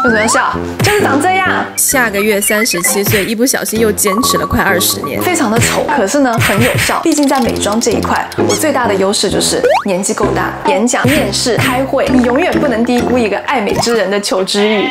为什么要笑？就是长这样。下个月37岁，一不小心又坚持了快20年，非常的丑，可是呢很有效。毕竟在美妆这一块，我最大的优势就是年纪够大，演讲、面试、开会，你永远不能低估一个爱美之人的求知欲。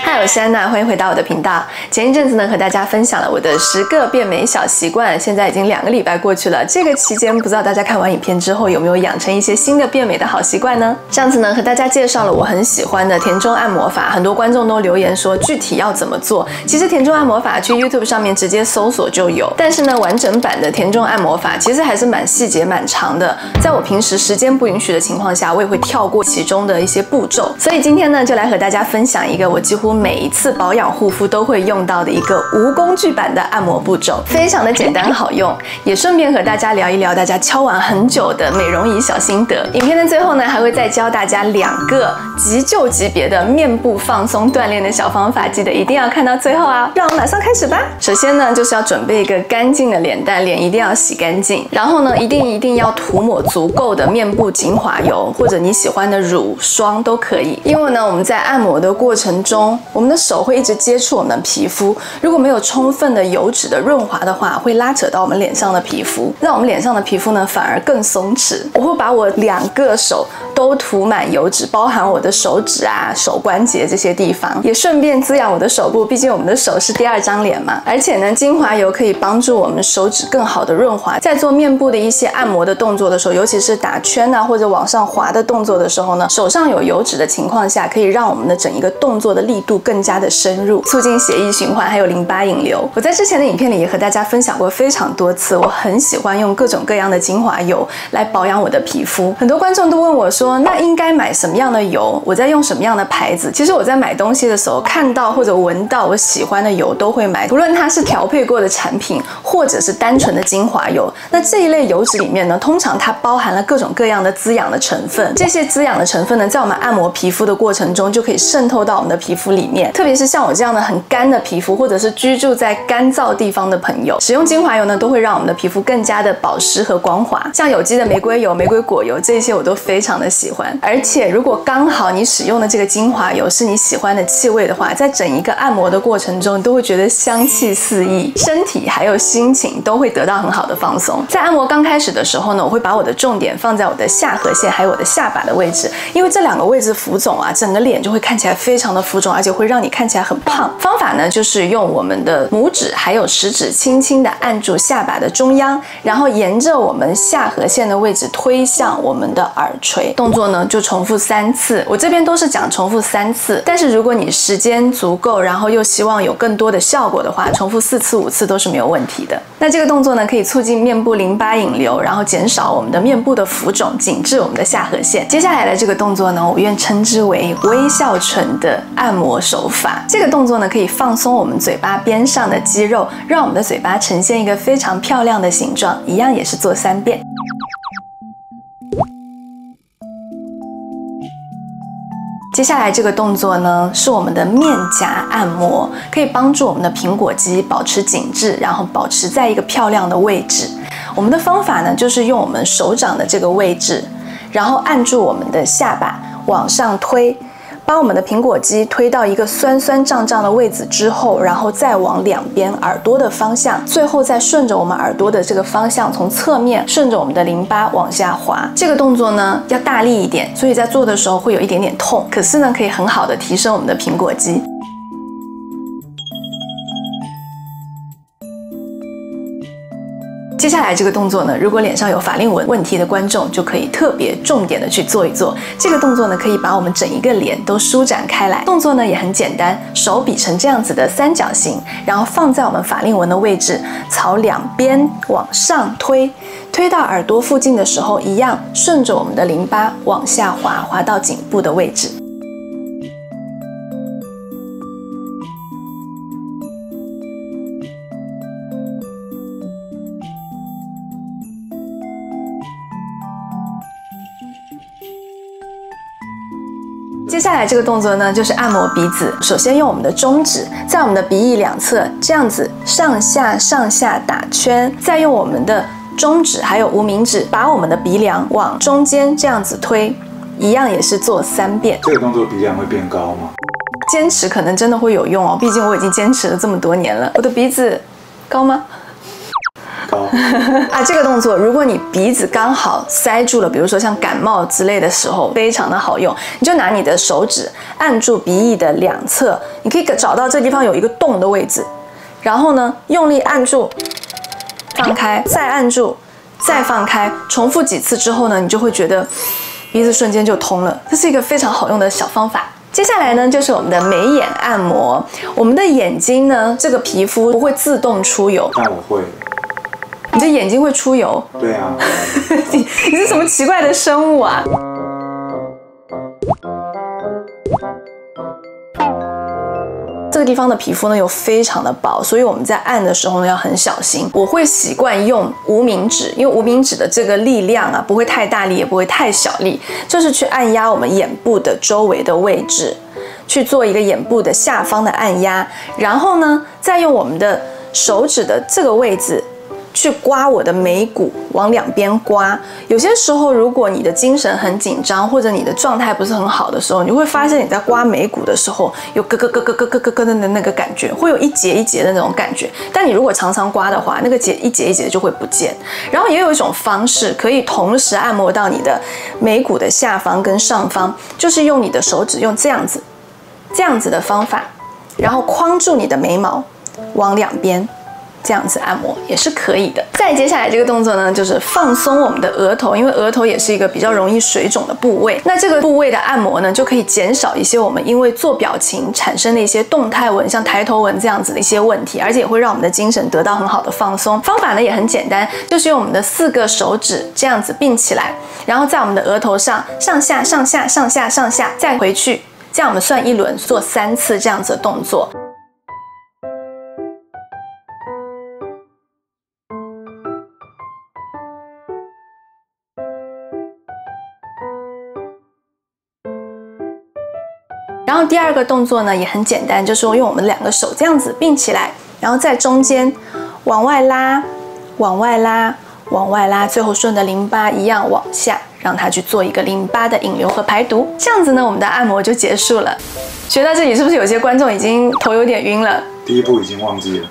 嗨，我是安娜，欢迎回到我的频道。前一阵子呢，和大家分享了我的10个变美小习惯，现在已经2个礼拜过去了。这个期间，不知道大家看完影片之后有没有养成一些新的变美的好习惯呢？上次呢，和大家介绍了我很喜欢的田中按摩法，很多观众都留言说具体要怎么做。其实田中按摩法去 YouTube 上面直接搜索就有，但是呢，完整版的田中按摩法其实还是蛮细节蛮长的。在我平时时间不允许的情况下，我也会跳过其中的一些步骤。所以今天呢，就来和大家分享一个我几乎每一次保养护肤都会用到的一个无工具版的按摩步骤，非常的简单好用，也顺便和大家聊一聊大家敲碗很久的美容仪小心得。影片的最后呢，还会再教大家2个急救级别的面部放松锻炼的小方法，记得一定要看到最后啊！让我们马上开始吧。首先呢，就是要准备一个干净的脸蛋，脸一定要洗干净，然后呢，一定要涂抹足够的面部精华油，或者你喜欢的乳霜都可以。因为呢，我们在按摩的过程中，我们的手会一直接触我们的皮肤，如果没有充分的油脂的润滑的话，会拉扯到我们脸上的皮肤，让我们脸上的皮肤呢反而更松弛。我会把我2个手都涂满油脂，包含我的手指啊、手关节这些地方，也顺便滋养我的手部，毕竟我们的手是第2张脸嘛。而且呢，精华油可以帮助我们手指更好的润滑，在做面部的一些按摩的动作的时候，尤其是打圈啊或者往上滑的动作的时候呢，手上有油脂的情况下，可以让我们的整一个动作的力度更加的深入，促进血液循环，还有淋巴引流。我在之前的影片里也和大家分享过非常多次，我很喜欢用各种各样的精华油来保养我的皮肤。很多观众都问我说，那应该买什么样的油？我在用什么样的牌子？其实我在买东西的时候，看到或者闻到我喜欢的油都会买，不论它是调配过的产品，或者是单纯的精华油。那这一类油脂里面呢，通常它包含了各种各样的滋养的成分。这些滋养的成分呢，在我们按摩皮肤的过程中，就可以渗透到我们的皮肤里面。特别是像我这样的很干的皮肤，或者是居住在干燥地方的朋友，使用精华油呢，都会让我们的皮肤更加的保湿和光滑。像有机的玫瑰油、玫瑰果油，这些我都非常的喜欢。而且如果刚好你使用的这个精华油是你喜欢的气味的话，在整一个按摩的过程中，你都会觉得香气四溢，身体还有心情都会得到很好的放松。在按摩刚开始的时候呢，我会把我的重点放在我的下颌线还有我的下巴的位置，因为这2个位置浮肿啊，整个脸就会看起来非常的浮肿，而且会让你看起来很胖。方法呢，就是用我们的拇指还有食指轻轻的按住下巴的中央，然后沿着我们下颌线的位置推向我们的耳垂。动作呢就重复3次，我这边都是讲重复3次，但是如果你时间足够，然后又希望有更多的效果的话，重复4次5次都是没有问题的。那这个动作呢，可以促进面部淋巴引流，然后减少我们的面部的浮肿，紧致我们的下颌线。接下来的这个动作呢，我愿称之为微笑唇的按摩手法。这个动作呢，可以放松我们嘴巴边上的肌肉，让我们的嘴巴呈现一个非常漂亮的形状，一样也是做3遍。接下来这个动作呢，是我们的面颊按摩，可以帮助我们的苹果肌保持紧致，然后保持在一个漂亮的位置。我们的方法呢，就是用我们手掌的这个位置，然后按住我们的下巴往上推，把我们的苹果肌推到一个酸酸胀胀的位置之后，然后再往2边耳朵的方向，最后再顺着我们耳朵的这个方向，从侧面顺着我们的淋巴往下滑。这个动作呢要大力一点，所以在做的时候会有一点点痛，可是呢可以很好的提升我们的苹果肌。接下来这个动作呢，如果脸上有法令纹问题的观众，就可以特别重点的去做一做。这个动作呢，可以把我们整一个脸都舒展开来。动作呢也很简单，手比成这样子的3角形，然后放在我们法令纹的位置，朝2边往上推，推到耳朵附近的时候，一样顺着我们的淋巴往下滑，滑到颈部的位置。接下来这个动作呢，就是按摩鼻子。首先用我们的中指在我们的鼻翼2侧这样子上下打圈，再用我们的中指还有无名指把我们的鼻梁往中间这样子推，一样也是做3遍。这个动作鼻梁会变高吗？坚持可能真的会有用哦，毕竟我已经坚持了这么多年了。我的鼻子高吗？高啊，这个动作，如果你鼻子刚好塞住了，比如说像感冒之类的时候，非常的好用。你就拿你的手指按住鼻翼的两侧，你可以找到这地方有一个洞的位置，然后呢，用力按住，放开，再按住，再放开，重复几次之后呢，你就会觉得鼻子瞬间就通了。这是一个非常好用的小方法。接下来呢，就是我们的眉眼按摩。我们的眼睛呢，这个皮肤不会自动出油。那我会。你的眼睛会出油？对啊。你是什么奇怪的生物啊？这个地方的皮肤呢又非常的薄，所以我们在按的时候呢要很小心。我会习惯用无名指，因为无名指的这个力量啊不会太大力，也不会太小力，就是去按压我们眼部的周围的位置，去做一个眼部的下方的按压，然后呢再用我们的手指的这个位置去刮我的眉骨，往两边刮。有些时候，如果你的精神很紧张，或者你的状态不是很好的时候，你会发现你在刮眉骨的时候，有咯咯咯咯咯咯咯咯的那个感觉，会有一节一节的那种感觉。但你如果常常刮的话，那个节一节一节就会不见。然后也有一种方式可以同时按摩到你的眉骨的下方跟上方，就是用你的手指用这样子的方法，然后框住你的眉毛，往两边。这样子按摩也是可以的。再接下来这个动作呢，就是放松我们的额头，因为额头也是一个比较容易水肿的部位。那这个部位的按摩呢，就可以减少一些我们因为做表情产生的一些动态纹，像抬头纹这样子的一些问题，而且也会让我们的精神得到很好的放松。方法呢也很简单，就是用我们的4个手指这样子并起来，然后在我们的额头上上下上下上下上下，再回去，这样我们算1轮，做3次这样子的动作。然后第2个动作呢也很简单，就是用我们2个手这样子并起来，然后在中间往外拉，往外拉，往外拉，最后顺着淋巴一样往下，让它去做一个淋巴的引流和排毒。这样子呢，我们的按摩就结束了。学到这里，是不是有些观众已经头有点晕了？第1步已经忘记了。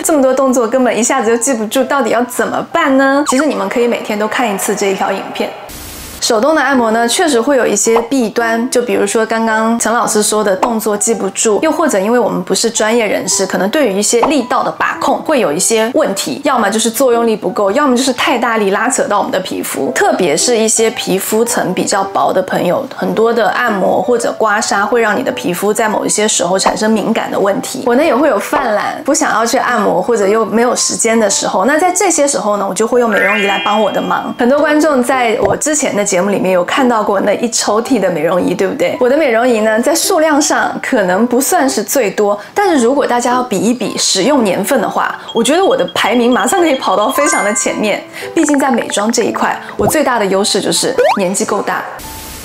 这么多动作根本一下子就记不住，到底要怎么办呢？其实你们可以每天都看1次这一条影片。手动的按摩呢，确实会有一些弊端，就比如说刚刚陈老师说的动作记不住，又或者因为我们不是专业人士，可能对于一些力道的把控会有一些问题，要么就是作用力不够，要么就是太大力拉扯到我们的皮肤，特别是一些皮肤层比较薄的朋友，很多的按摩或者刮痧会让你的皮肤在某一些时候产生敏感的问题。我呢也会有犯懒，不想要去按摩或者又没有时间的时候，那在这些时候呢，我就会用美容仪来帮我的忙。很多观众在我之前的节目里面有看到过那一抽屉的美容仪，对不对？我的美容仪呢，在数量上可能不算是最多，但是如果大家要比一比使用年份的话，我觉得我的排名马上可以跑到非常的前面。毕竟在美妆这一块，我最大的优势就是年纪够大。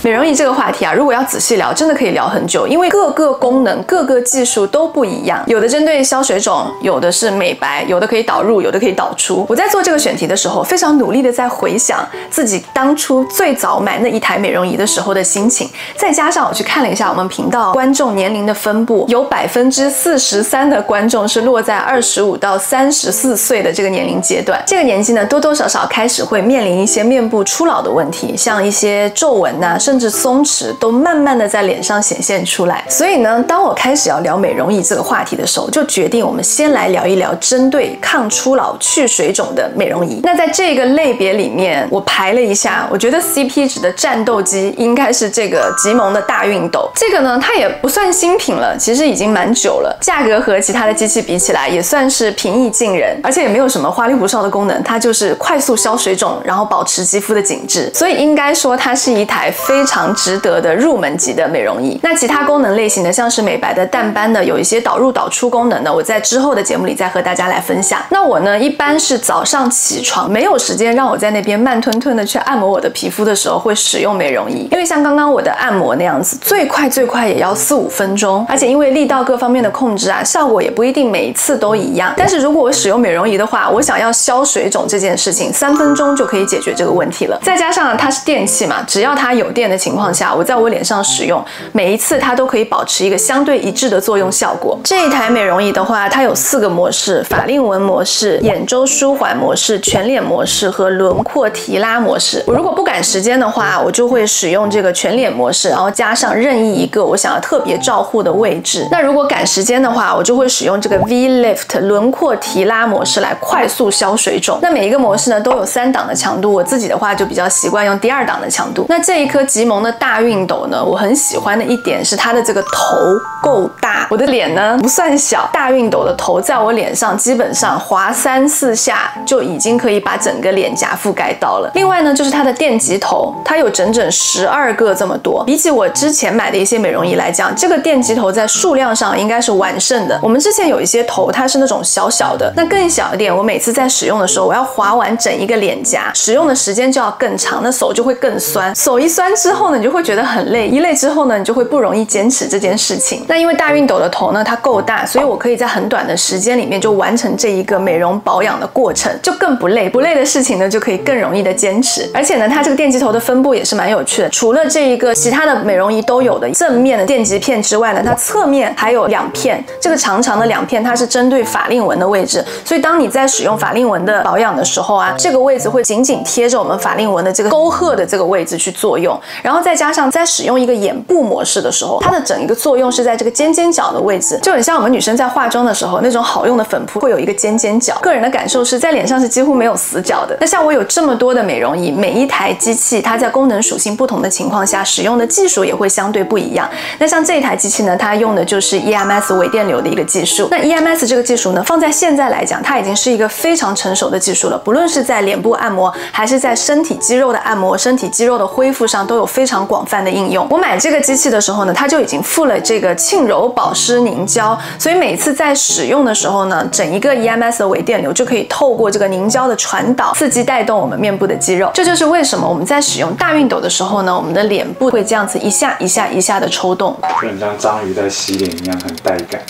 美容仪这个话题啊，如果要仔细聊，真的可以聊很久，因为各个功能、各个技术都不一样，有的针对消水肿，有的是美白，有的可以导入，有的可以导出。我在做这个选题的时候，非常努力的在回想自己当初最早买那一台美容仪的时候的心情，再加上我去看了一下我们频道观众年龄的分布，有43%的观众是落在25到34岁的这个年龄阶段。这个年纪呢，多多少少开始会面临一些面部初老的问题，像一些皱纹啊，甚至松弛都慢慢的在脸上显现出来。所以呢，当我开始要聊美容仪这个话题的时候，就决定我们先来聊一聊针对抗初老、去水肿的美容仪。那在这个类别里面，我排了一下，我觉得 CP 值的战斗机应该是这个极萌的大熨斗。这个呢，它也不算新品了，其实已经蛮久了，价格和其他的机器比起来也算是平易近人，而且也没有什么花里胡哨的功能，它就是快速消水肿，然后保持肌肤的紧致。所以应该说它是一台非常值得的入门级的美容仪。那其他功能类型的，像是美白的、淡斑的，有一些导入导出功能的，我在之后的节目里再和大家来分享。那我呢，一般是早上起床没有时间让我在那边慢吞吞的去按摩我的皮肤的时候，会使用美容仪。因为像刚刚我的按摩那样子，最快也要4-5分钟，而且因为力道各方面的控制啊，效果也不一定每一次都一样。但是如果我使用美容仪的话，我想要消水肿这件事情，3分钟就可以解决这个问题了。再加上它是电器嘛，只要它有电的情况下，我在我脸上使用，每一次它都可以保持一个相对一致的作用效果。这一台美容仪的话，它有4个模式：法令纹模式、眼周舒缓模式、全脸模式和轮廓提拉模式。我如果不赶时间的话，我就会使用这个全脸模式，然后加上任意一个我想要特别照护的位置。那如果赶时间的话，我就会使用这个 V-Lift 轮廓提拉模式来快速消水肿。那每一个模式呢都有3档的强度，我自己的话就比较习惯用第2档的强度。那这一颗极萌的大熨斗呢，我很喜欢的一点是它的这个头够大，我的脸呢不算小，大熨斗的头在我脸上基本上滑3、4下就已经可以把整个脸颊覆盖到了。另外呢，就是它的电极头，它有整整12个这么多。比起我之前买的一些美容仪来讲，这个电极头在数量上应该是完胜的。我们之前有一些头它是那种小小的，那更小一点，我每次在使用的时候，我要滑完整一个脸颊，使用的时间就要更长，那手就会更酸。手一酸之后呢，你就会觉得很累，一累之后呢，你就会不容易坚持这件事情。那因为大熨斗的头呢，它够大，所以我可以在很短的时间里面就完成这一个美容保养的过程，就更不累。不累的事情呢，就可以更容易的坚持。而且呢，它这个电极头的分布也是蛮有趣的。除了这一个其他的美容仪都有的正面的电极片之外呢，它侧面还有2片，这个长长的2片它是针对法令纹的位置，所以当你在使用法令纹的保养的时候啊，这个位置会紧紧贴着我们法令纹的这个沟壑的这个位置去作用。然后再加上在使用一个眼部模式的时候，它的整一个作用是在这个尖尖角的位置，就很像我们女生在化妆的时候那种好用的粉扑会有一个尖尖角。个人的感受是在脸上是几乎没有死角的。那像我有这么多的美容仪，每一台机器它在功能属性不同的情况下使用的技术也会相对不一样。那像这一台机器呢，它用的就是 EMS 微电流的一个技术。那 EMS 这个技术呢，放在现在来讲，它已经是一个非常成熟的技术了，不论是在脸部按摩还是在身体肌肉的按摩、身体肌肉的恢复上都有非常广泛的应用。我买这个机器的时候呢，它就已经附了这个沁柔保湿凝胶，所以每次在使用的时候呢，整一个 EMS 的微电流就可以透过这个凝胶的传导，刺激带动我们面部的肌肉。这就是为什么我们在使用大熨斗的时候呢，我们的脸部会这样子一下一下一下的抽动，就很像章鱼在洗脸一样，很带感。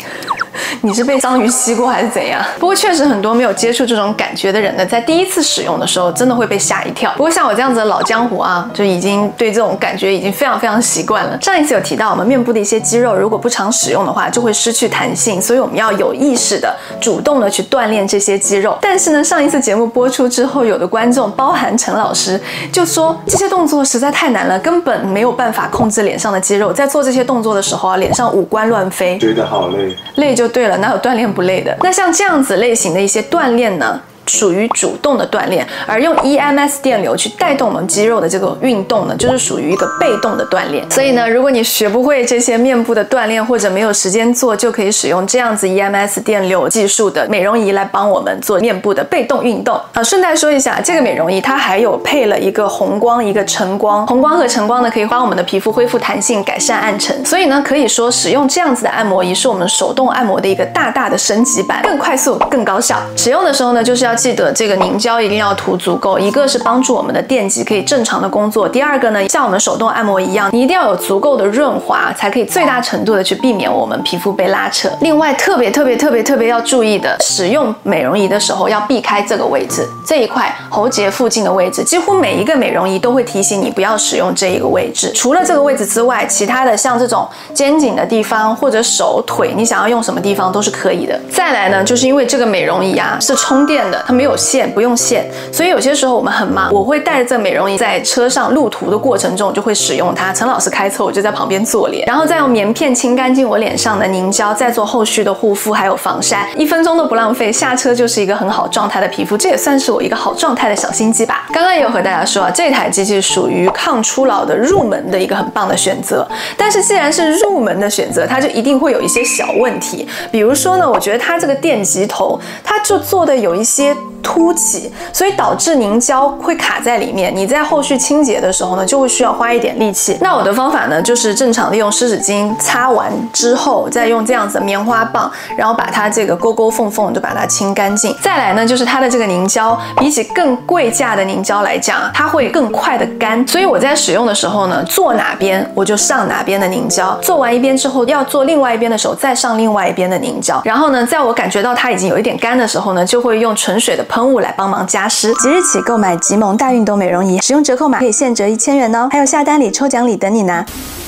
你是被章鱼吸过还是怎样？不过确实很多没有接触这种感觉的人呢，在第一次使用的时候真的会被吓一跳。不过像我这样子的老江湖啊，就已经对这种感觉已经非常非常习惯了。上一次有提到我们面部的一些肌肉如果不常使用的话就会失去弹性，所以我们要有意识的主动的去锻炼这些肌肉。但是呢，上一次节目播出之后，有的观众包含陈老师就说这些动作实在太难了，根本没有办法控制脸上的肌肉，在做这些动作的时候啊，脸上五官乱飞，觉得好累。累就对了，哪有锻炼不累的？那像这样子类型的一些锻炼呢，属于主动的锻炼，而用 EMS 电流去带动我们肌肉的这个运动呢，就是属于一个被动的锻炼。所以呢，如果你学不会这些面部的锻炼，或者没有时间做，就可以使用这样子 EMS 电流技术的美容仪来帮我们做面部的被动运动。顺带说一下，这个美容仪它还有配了一个红光，一个晨光。红光和晨光呢，可以帮我们的皮肤恢复弹性，改善暗沉。所以呢，可以说使用这样子的按摩仪是我们手动按摩的一个大大的升级版，更快速、更高效。使用的时候呢，就是要记得这个凝胶一定要涂足够，一个是帮助我们的电极可以正常的工作，第二个呢，像我们手动按摩一样，你一定要有足够的润滑，才可以最大程度的去避免我们皮肤被拉扯。另外特别要注意的，使用美容仪的时候要避开这个位置，这一块喉结附近的位置，几乎每一个美容仪都会提醒你不要使用这一个位置。除了这个位置之外，其他的像这种肩颈的地方或者手腿，你想要用什么地方都是可以的。再来呢，就是因为这个美容仪啊是充电的，它没有线，不用线，所以有些时候我们很忙，我会带着这美容仪在车上路途的过程中，我就会使用它。陈老师开车，我就在旁边做脸，然后再用棉片清干净我脸上的凝胶，再做后续的护肤还有防晒，1分钟都不浪费，下车就是一个很好状态的皮肤，这也算是我一个好状态的小心机吧。刚刚也有和大家说啊，这台机器属于抗初老的入门的一个很棒的选择，但是既然是入门的选择，它就一定会有一些小问题。比如说呢，我觉得它这个电极头，它就做的有一些凸起，所以导致凝胶会卡在里面，你在后续清洁的时候呢，就会需要花一点力气。那我的方法呢，就是正常的用湿纸巾擦完之后，再用这样子的棉花棒，然后把它这个沟沟缝缝就把它清干净。再来呢，就是它的这个凝胶，比起更贵价的凝胶来讲，它会更快的干，所以我在使用的时候呢，做哪边我就上哪边的凝胶，做完一边之后要做另外一边的时候再上另外一边的凝胶，然后呢，在我感觉到它已经有一点干的时候呢，就会用纯水的喷雾来帮忙加湿。即日起购买吉蒙大运动美容仪，使用折扣码可以现折1000元哦，还有下单礼抽奖礼等你拿。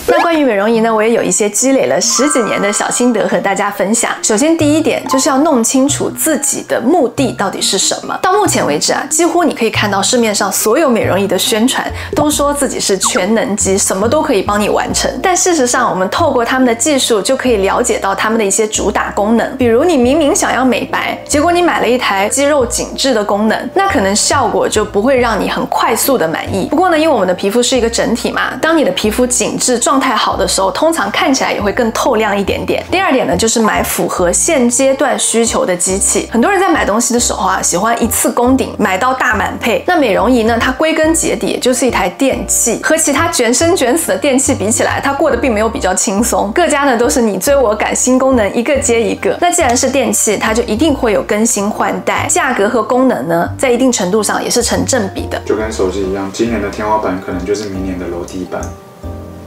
那关于美容仪呢，我也有一些积累了10几年的小心得和大家分享。首先第一点就是要弄清楚自己的目的到底是什么。到目前为止啊，几乎你可以看到市面上所有美容仪的宣传都说自己是全能机，什么都可以帮你完成。但事实上，我们透过他们的技术就可以了解到他们的一些主打功能。比如你明明想要美白，结果你买了一台肌肉紧致的功能，那可能效果就不会让你很快速的满意。不过呢，因为我们的皮肤是一个整体嘛，当你的皮肤紧致状态好的时候，通常看起来也会更透亮一点点。第二点呢，就是买符合现阶段需求的机器。很多人在买东西的时候啊，喜欢一次攻顶，买到大满配。那美容仪呢，它归根结底也就是一台电器，和其他卷生卷死的电器比起来，它过得并没有比较轻松。各家呢都是你追我赶，新功能一个接一个。那既然是电器，它就一定会有更新换代，价格和功能呢，在一定程度上也是成正比的。就跟手机一样，今年的天花板可能就是明年的楼梯板。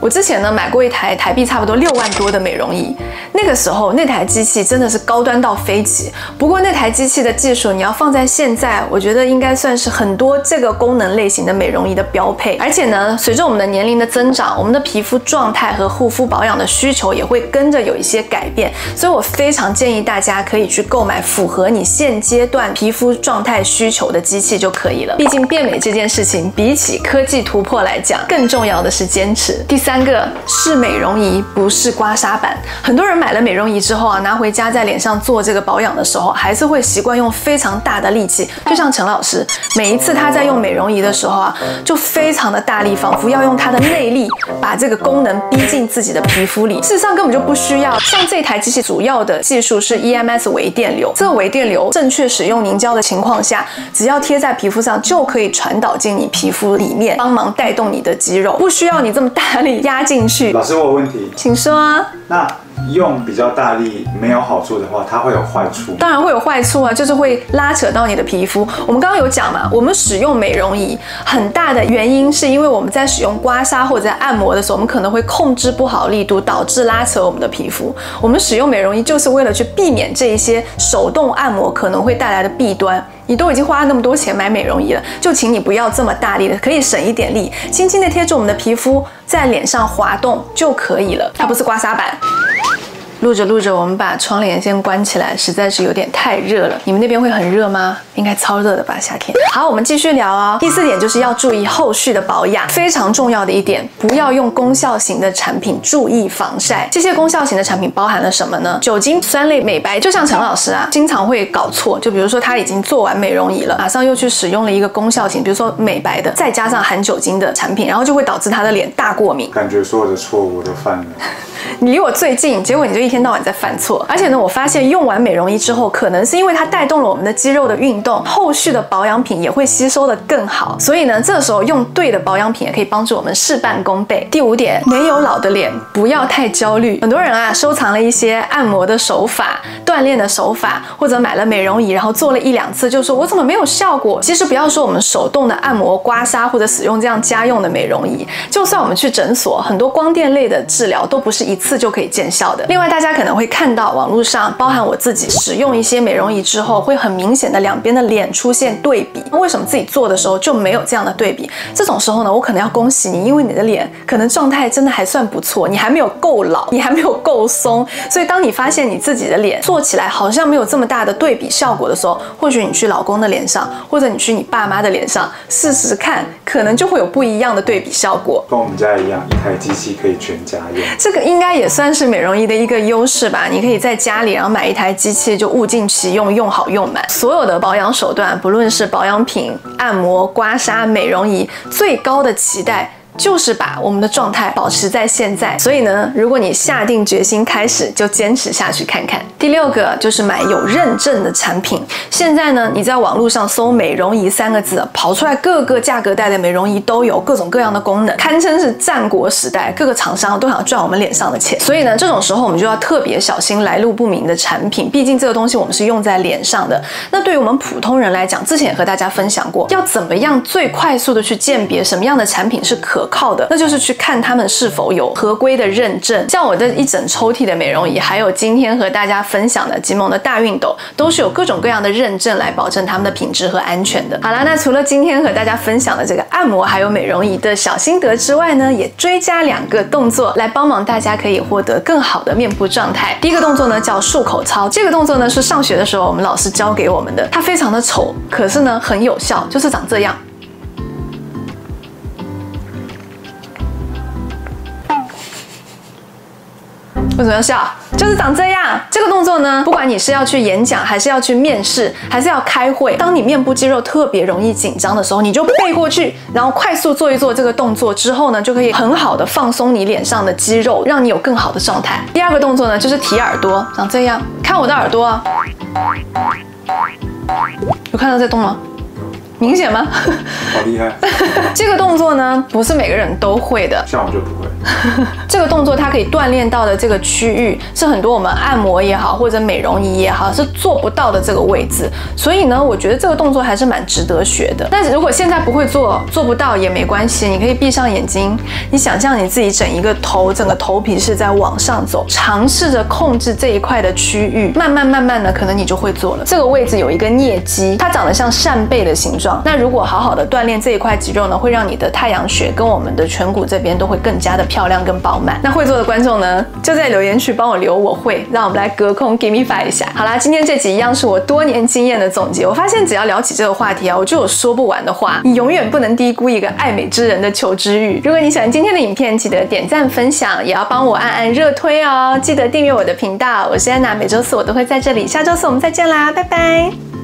我之前呢买过一台台币差不多6万多的美容仪，那个时候那台机器真的是高端到飞起。不过那台机器的技术你要放在现在，我觉得应该算是很多这个功能类型的美容仪的标配。而且呢，随着我们的年龄的增长，我们的皮肤状态和护肤保养的需求也会跟着有一些改变，所以我非常建议大家可以去购买符合你现阶段皮肤状态需求的机器就可以了。毕竟变美这件事情，比起科技突破来讲，更重要的是坚持。第三个是美容仪，不是刮痧板。很多人买了美容仪之后啊，拿回家在脸上做这个保养的时候，还是会习惯用非常大的力气。就像陈老师，每一次他在用美容仪的时候啊，就非常的大力，仿佛要用他的内力把这个功能逼进自己的皮肤里。事实上根本就不需要。像这台机器主要的技术是 EMS 微电流，这个微电流正确使用凝胶的情况下，只要贴在皮肤上就可以传导进你皮肤里面，帮忙带动你的肌肉，不需要你这么大力压进去。老师，我有问题，请说啊。那用比较大力没有好处的话，它会有坏处？当然会有坏处啊，就是会拉扯到你的皮肤。我们刚刚有讲嘛，我们使用美容仪很大的原因是因为我们在使用刮痧或者在按摩的时候，我们可能会控制不好力度，导致拉扯我们的皮肤。我们使用美容仪就是为了去避免这一些手动按摩可能会带来的弊端。你都已经花了那么多钱买美容仪了，就请你不要这么大力的，可以省一点力，轻轻的贴住我们的皮肤，在脸上滑动就可以了。它不是刮痧板。录着录着，我们把窗帘先关起来，实在是有点太热了。你们那边会很热吗？应该超热的吧，夏天。好，我们继续聊哦。第4点就是要注意后续的保养，非常重要的一点，不要用功效型的产品，注意防晒。这些功效型的产品包含了什么呢？酒精酸类美白，就像陈老师啊，经常会搞错。就比如说他已经做完美容仪了，马上又去使用了一个功效型，比如说美白的，再加上含酒精的产品，然后就会导致他的脸大过敏。感觉所有的错误我都犯了。你离我最近，结果你就一天到晚在犯错。而且呢，我发现用完美容仪之后，可能是因为它带动了我们的肌肉的运动，后续的保养品也会吸收的更好。所以呢，这时候用对的保养品也可以帮助我们事半功倍。第5点，没有老的脸，不要太焦虑。很多人啊，收藏了一些按摩的手法、锻炼的手法，或者买了美容仪，然后做了1、2次，就说我怎么没有效果？其实不要说我们手动的按摩、刮痧，或者使用这样家用的美容仪，就算我们去诊所，很多光电类的治疗都不是一次就可以见效的。另外，大家可能会看到网络上，包含我自己使用一些美容仪之后，会很明显的两边的脸出现对比。为什么自己做的时候就没有这样的对比？这种时候呢，我可能要恭喜你，因为你的脸可能状态真的还算不错，你还没有够老，你还没有够松。所以当你发现你自己的脸做起来好像没有这么大的对比效果的时候，或许你去老公的脸上，或者你去你爸妈的脸上试试看，可能就会有不一样的对比效果。跟我们家一样，一台机器可以全家用。这个应该也算是美容仪的一个优势吧。你可以在家里，然后买一台机器，就物尽其用，用好用满。所有的保养手段，不论是保养品、按摩、刮痧、美容仪，最高的期待就是把我们的状态保持在现在。所以呢，如果你下定决心开始，就坚持下去看看。第6个就是买有认证的产品。现在呢，你在网络上搜美容仪3个字，跑出来各个价格带的美容仪都有各种各样的功能，堪称是战国时代，各个厂商都想赚我们脸上的钱。所以呢，这种时候我们就要特别小心来路不明的产品，毕竟这个东西我们是用在脸上的。那对于我们普通人来讲，之前也和大家分享过，要怎么样最快速的去鉴别什么样的产品是可可靠的，那就是去看他们是否有合规的认证。像我这一整抽屉的美容仪，还有今天和大家分享的吉蒙的大熨斗，都是有各种各样的认证来保证他们的品质和安全的。好啦，那除了今天和大家分享的这个按摩还有美容仪的小心得之外呢，也追加2个动作来帮忙大家可以获得更好的面部状态。第一个动作呢叫漱口操，这个动作呢是上学的时候我们老师教给我们的，它非常的丑，可是呢很有效，就是长这样。为什么要笑？就是长这样。这个动作呢，不管你是要去演讲，还是要去面试，还是要开会，当你面部肌肉特别容易紧张的时候，你就背过去，然后快速做一做这个动作之后呢，就可以很好的放松你脸上的肌肉，让你有更好的状态。第二个动作呢，就是提耳朵，长这样。看我的耳朵啊，有看到在动吗？明显吗？好厉害！这个动作呢，不是每个人都会的，像我就不会。这个动作它可以锻炼到的这个区域，是很多我们按摩也好，或者美容仪也好，是做不到的这个位置。所以呢，我觉得这个动作还是蛮值得学的。但是如果现在不会做，做不到也没关系，你可以闭上眼睛，你想象你自己整个头皮是在往上走，尝试着控制这一块的区域，慢慢的，可能你就会做了。这个位置有一个颞肌，它长得像扇贝的形状。那如果好好的锻炼这一块肌肉呢，会让你的太阳穴跟我们的颧骨这边都会更加的漂亮跟饱满。那会做的观众呢，就在留言区帮我留我会，让我们来隔空 give me five 一下。好啦，今天这集一样是我多年经验的总结。我发现只要聊起这个话题啊，我就有说不完的话。你永远不能低估一个爱美之人的求知欲。如果你喜欢今天的影片，记得点赞分享，也要帮我按热推哦。记得订阅我的频道，我是安娜，每周4我都会在这里。下周4我们再见啦，拜拜。